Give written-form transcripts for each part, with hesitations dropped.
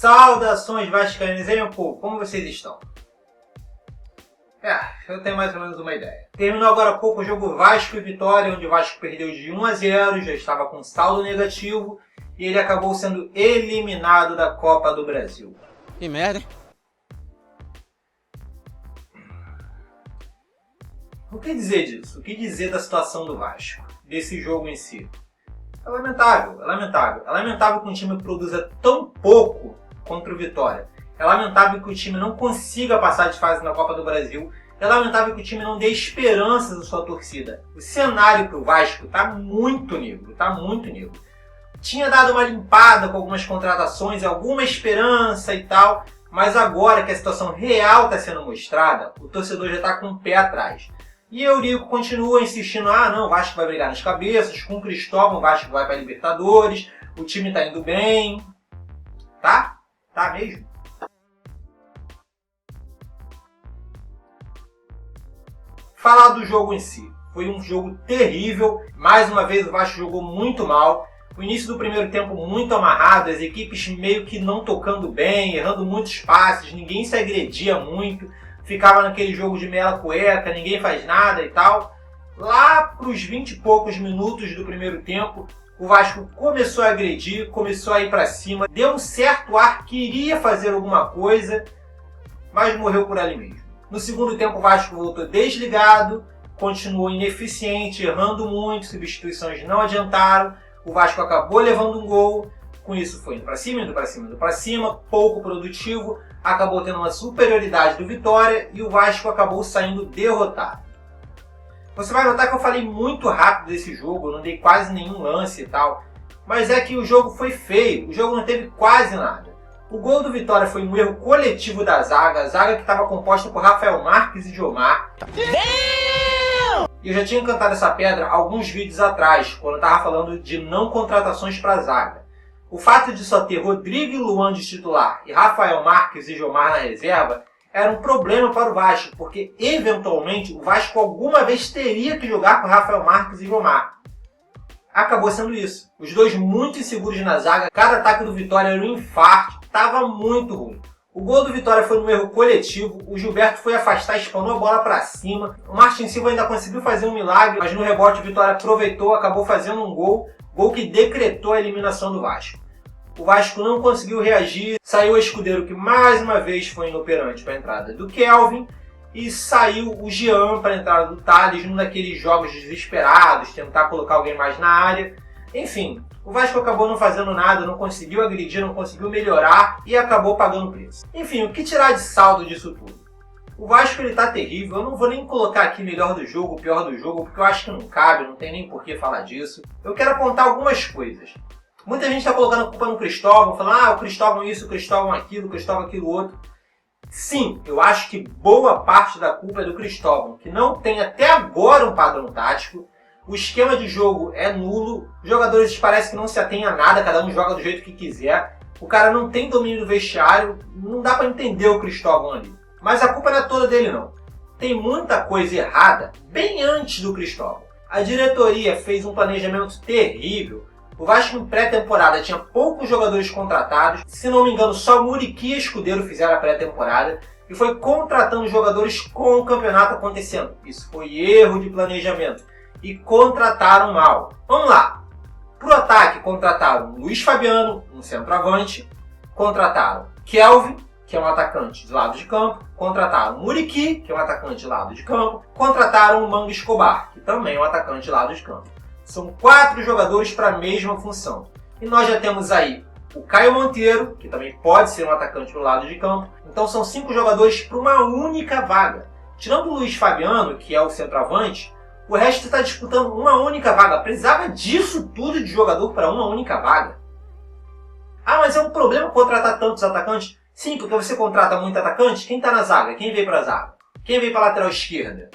Saudações vascaínos, hein, meu povo? Como vocês estão? Eu tenho mais ou menos uma ideia. Terminou agora há pouco o jogo Vasco e Vitória, onde o Vasco perdeu de 1-0, já estava com saldo negativo, e ele acabou sendo eliminado da Copa do Brasil. Que merda, hein? O que dizer disso? O que dizer da situação do Vasco? Desse jogo em si? É lamentável, é lamentável. É lamentável que um time produza tão pouco contra o Vitória. É lamentável que o time não consiga passar de fase na Copa do Brasil. É lamentável que o time não dê esperanças à sua torcida. O cenário para o Vasco está muito negro, está muito negro. Tinha dado uma limpada com algumas contratações, alguma esperança e tal, mas agora que a situação real está sendo mostrada, o torcedor já está com o pé atrás. E Eurico continua insistindo, não, o Vasco vai brigar nas cabeças, com o Cristóvão o Vasco vai para a Libertadores, o time está indo bem. Tá? Tá mesmo? Falar do jogo em si. Foi um jogo terrível. Mais uma vez o Vasco jogou muito mal. O início do primeiro tempo muito amarrado, as equipes meio que não tocando bem, errando muitos passes, ninguém se agredia muito. Ficava naquele jogo de mela cueca, ninguém faz nada e tal. Lá para os 20 e poucos minutos do primeiro tempo, o Vasco começou a agredir, começou a ir para cima, deu um certo ar, queria fazer alguma coisa, mas morreu por ali mesmo. No segundo tempo o Vasco voltou desligado, continuou ineficiente, errando muito, substituições não adiantaram, o Vasco acabou levando um gol, com isso foi indo para cima, indo para cima, indo para cima, pouco produtivo, acabou tendo uma superioridade do Vitória e o Vasco acabou saindo derrotado. Você vai notar que eu falei muito rápido desse jogo, eu não dei quase nenhum lance e tal, mas é que o jogo foi feio, o jogo não teve quase nada. O gol do Vitória foi um erro coletivo da zaga, a zaga que estava composta por Rafael Marques e Gilmar. E eu já tinha cantado essa pedra alguns vídeos atrás, quando eu estava falando de não contratações para a zaga. O fato de só ter Rodrigo e Luan de titular e Rafael Marques e Gilmar na reserva era um problema para o Vasco, porque eventualmente o Vasco alguma vez teria que jogar com Rafael Marques e Gilmar. Acabou sendo isso. Os dois muito inseguros na zaga, cada ataque do Vitória era um infarto, estava muito ruim. O gol do Vitória foi um erro coletivo, o Gilberto foi afastar, espanou a bola para cima, o Martin Silva ainda conseguiu fazer um milagre, mas no rebote o Vitória aproveitou, acabou fazendo um gol que decretou a eliminação do Vasco. O Vasco não conseguiu reagir, saiu o Escudeiro que mais uma vez foi inoperante para a entrada do Kelvin, e saiu o Jean para a entrada do Thales, num daqueles jogos desesperados, tentar colocar alguém mais na área. Enfim, o Vasco acabou não fazendo nada, não conseguiu agredir, não conseguiu melhorar e acabou pagando o preço. Enfim, o que tirar de saldo disso tudo? O Vasco ele tá terrível, eu não vou nem colocar aqui melhor do jogo, pior do jogo, porque eu acho que não cabe, não tem nem por que falar disso. Eu quero apontar algumas coisas. Muita gente está colocando a culpa no Cristóvão, falando o Cristóvão isso, o Cristóvão aquilo, o Cristóvão aquilo outro. Sim, eu acho que boa parte da culpa é do Cristóvão, que não tem até agora um padrão tático. O esquema de jogo é nulo, os jogadores parecem que não se atêm a nada, cada um joga do jeito que quiser. O cara não tem domínio do vestiário, não dá para entender o Cristóvão ali. Mas a culpa não é toda dele não. Tem muita coisa errada bem antes do Cristóvão. A diretoria fez um planejamento terrível. O Vasco em pré-temporada tinha poucos jogadores contratados. Se não me engano, só Muriqui e Escudeiro fizeram a pré-temporada. E foi contratando jogadores com o campeonato acontecendo. Isso foi erro de planejamento. E contrataram mal. Vamos lá. Pro ataque, contrataram Luiz Fabiano, um centroavante. Contrataram Kelvin, que é um atacante de lado de campo. Contrataram Muriqui, que é um atacante de lado de campo. Contrataram o Manga Escobar, que também é um atacante de lado de campo. São 4 jogadores para a mesma função. E nós já temos aí o Caio Monteiro, que também pode ser um atacante do lado de campo. Então são 5 jogadores para uma única vaga. Tirando o Luiz Fabiano, que é o centroavante, o resto está disputando uma única vaga. Precisava disso tudo de jogador para uma única vaga. Mas é um problema contratar tantos atacantes? Sim, porque você contrata muito atacante, quem está na zaga? Quem veio para a zaga? Quem veio para a lateral esquerda?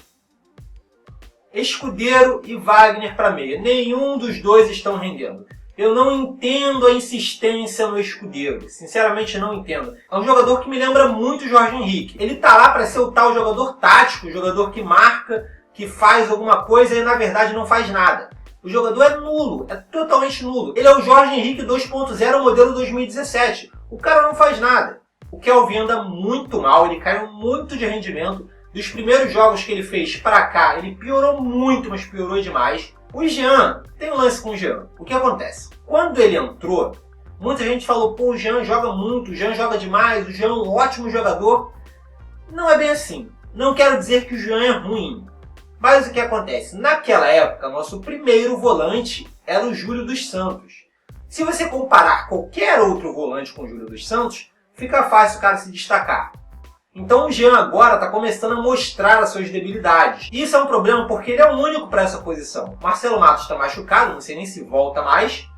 Escudeiro e Wagner para meia. Nenhum dos dois estão rendendo. Eu não entendo a insistência no Escudeiro. Sinceramente, não entendo. É um jogador que me lembra muito o Jorge Henrique. Ele tá lá para ser o tal jogador tático, o jogador que marca, que faz alguma coisa e na verdade não faz nada. O jogador é nulo, é totalmente nulo. Ele é o Jorge Henrique 2.0 modelo 2017. O cara não faz nada. O Kelvin anda muito mal, ele caiu muito de rendimento. Dos primeiros jogos que ele fez pra cá, ele piorou muito, mas piorou demais. O Jean, tem um lance com o Jean. O que acontece? Quando ele entrou, muita gente falou, pô, o Jean joga muito, o Jean joga demais, o Jean é um ótimo jogador. Não é bem assim. Não quero dizer que o Jean é ruim. Mas o que acontece? Naquela época, nosso primeiro volante era o Júlio dos Santos. Se você comparar qualquer outro volante com o Júlio dos Santos, fica fácil o cara se destacar. Então o Jean agora está começando a mostrar as suas debilidades. E isso é um problema porque ele é o único para essa posição. Marcelo Matos está machucado, não sei nem se volta mais.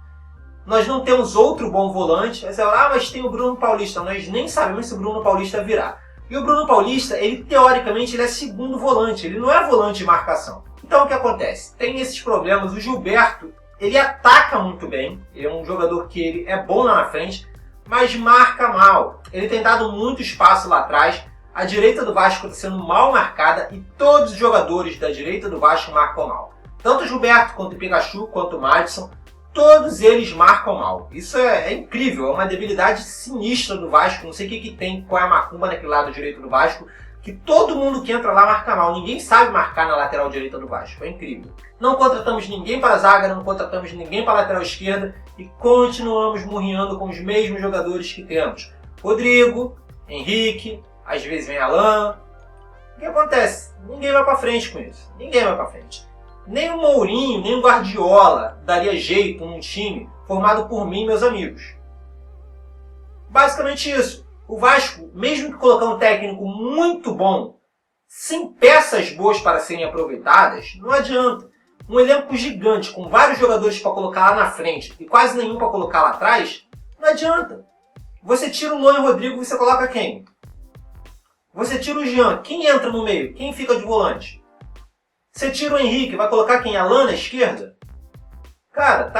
Nós não temos outro bom volante. Aí você fala, mas tem o Bruno Paulista. Nós nem sabemos se o Bruno Paulista virá. E o Bruno Paulista, ele teoricamente ele é segundo volante, ele não é volante de marcação. Então o que acontece? Tem esses problemas. O Gilberto, ele ataca muito bem, ele é um jogador que ele é bom lá na frente, mas marca mal. Ele tem dado muito espaço lá atrás, a direita do Vasco está sendo mal marcada e todos os jogadores da direita do Vasco marcam mal. Tanto o Gilberto, quanto o Pikachu, quanto o Madison, todos eles marcam mal. Isso é incrível, é uma debilidade sinistra do Vasco. Não sei o que tem, qual é a macumba naquele lado direito do Vasco, que todo mundo que entra lá marca mal. Ninguém sabe marcar na lateral direita do Vasco. É incrível. Não contratamos ninguém para a zaga, não contratamos ninguém para a lateral esquerda e continuamos murrinhando com os mesmos jogadores que temos. Rodrigo, Henrique, às vezes vem Alan. O que acontece? Ninguém vai para frente com isso. Ninguém vai para frente. Nem o Mourinho, nem o Guardiola daria jeito num time formado por mim e meus amigos. Basicamente isso. O Vasco, mesmo que colocar um técnico muito bom, sem peças boas para serem aproveitadas, não adianta. Um elenco gigante, com vários jogadores para colocar lá na frente e quase nenhum para colocar lá atrás, não adianta. Você tira o Luan e o Rodrigo, você coloca quem? Você tira o Jean, quem entra no meio? Quem fica de volante? Você tira o Henrique, vai colocar quem? Alan na esquerda? Cara,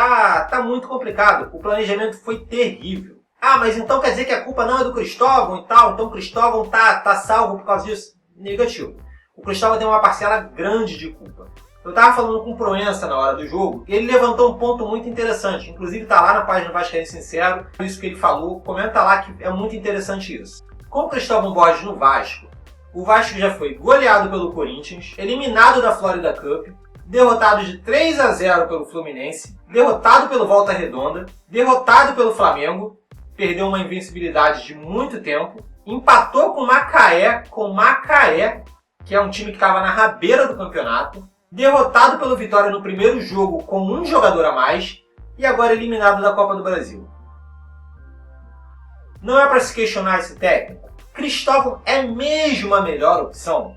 tá muito complicado. O planejamento foi terrível. Ah, mas então quer dizer que a culpa não é do Cristóvão e tal? Então o Cristóvão tá salvo por causa disso? Negativo. O Cristóvão tem uma parcela grande de culpa. Eu tava falando com o Proença na hora do jogo e ele levantou um ponto muito interessante. Inclusive tá lá na página do Vascaíno Sincero. Isso que ele falou, comenta lá que é muito interessante isso. Com o Cristóvão Borges no Vasco, o Vasco já foi goleado pelo Corinthians, eliminado da Florida Cup, derrotado de 3-0 pelo Fluminense, derrotado pelo Volta Redonda, derrotado pelo Flamengo, perdeu uma invencibilidade de muito tempo, empatou com o Macaé, que é um time que estava na rabeira do campeonato, derrotado pelo Vitória no primeiro jogo com um jogador a mais e agora eliminado da Copa do Brasil. Não é para se questionar esse técnico? Cristóvão é mesmo a melhor opção?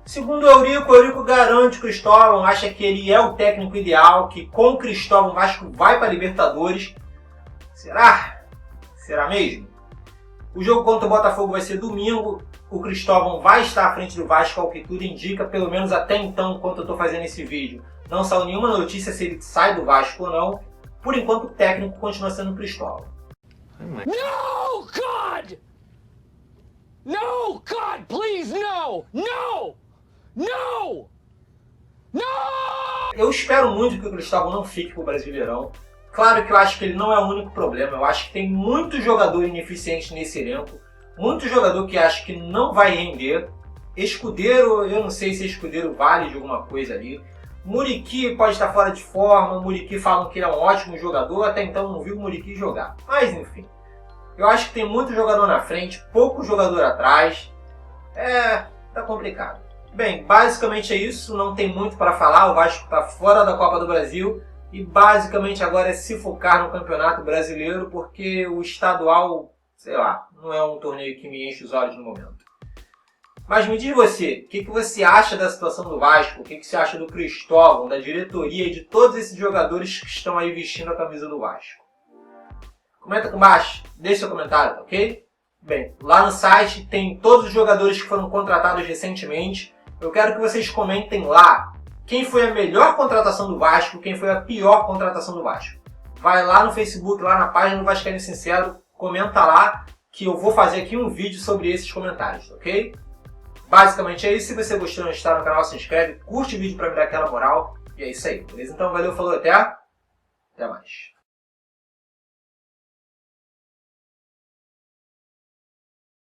Segundo o Eurico garante o Cristóvão, acha que ele é o técnico ideal, que com o Cristóvão o Vasco vai para a Libertadores. Será? Será mesmo? O jogo contra o Botafogo vai ser domingo. O Cristóvão vai estar à frente do Vasco, ao que tudo indica, pelo menos até então, enquanto eu estou fazendo esse vídeo. Não saiu nenhuma notícia se ele sai do Vasco ou não. Por enquanto, o técnico continua sendo o Cristóvão. No, God! No, God, please, no! No! No! No! Eu espero muito que o Cristóvão não fique pro Brasileirão. Claro que eu acho que ele não é o único problema. Eu acho que tem muito jogador ineficiente nesse elenco. Muito jogador que acho que não vai render. Escudeiro, eu não sei se Escudeiro vale de alguma coisa ali. Muriqui pode estar fora de forma. Muriqui falam que ele é um ótimo jogador. Até então não vi o Muriqui jogar. Mas enfim. Eu acho que tem muito jogador na frente, pouco jogador atrás. Tá complicado. Bem, basicamente é isso. Não tem muito para falar. O Vasco está fora da Copa do Brasil. E basicamente agora é se focar no Campeonato Brasileiro, porque o estadual, sei lá, não é um torneio que me enche os olhos no momento. Mas me diz você, o que você acha da situação do Vasco? O que você acha do Cristóvão, da diretoria e de todos esses jogadores que estão aí vestindo a camisa do Vasco? Comenta aqui embaixo, deixe seu comentário, ok? Bem, lá no site tem todos os jogadores que foram contratados recentemente. Eu quero que vocês comentem lá quem foi a melhor contratação do Vasco, quem foi a pior contratação do Vasco. Vai lá no Facebook, lá na página do Vascaíno Sincero, comenta lá que eu vou fazer aqui um vídeo sobre esses comentários, ok? Basicamente é isso. Se você gostou e não está no canal, se inscreve, curte o vídeo para me dar aquela moral. E é isso aí, beleza? Então valeu, falou, até mais.